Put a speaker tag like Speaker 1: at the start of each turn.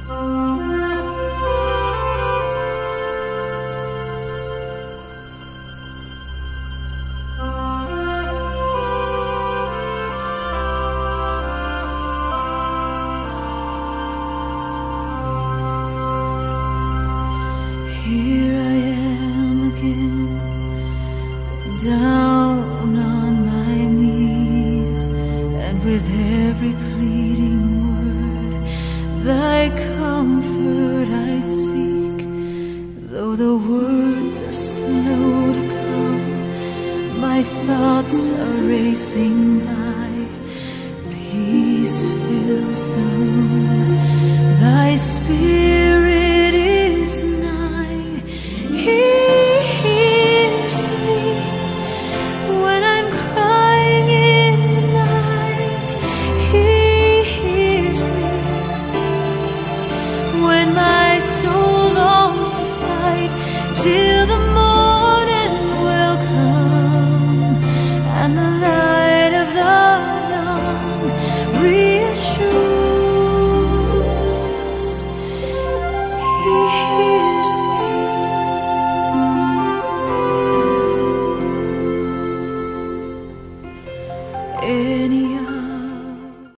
Speaker 1: Here I am again, down on my knees, and with every pleading word, thy comfort I seek. Though the words are slow to come, my thoughts are racing by. Peace fills the room, thy spirit is nigh. He hears me when I'm crying in the night. He hears me when my soul longs to fight, till the morning will come and the light of the dawn reassures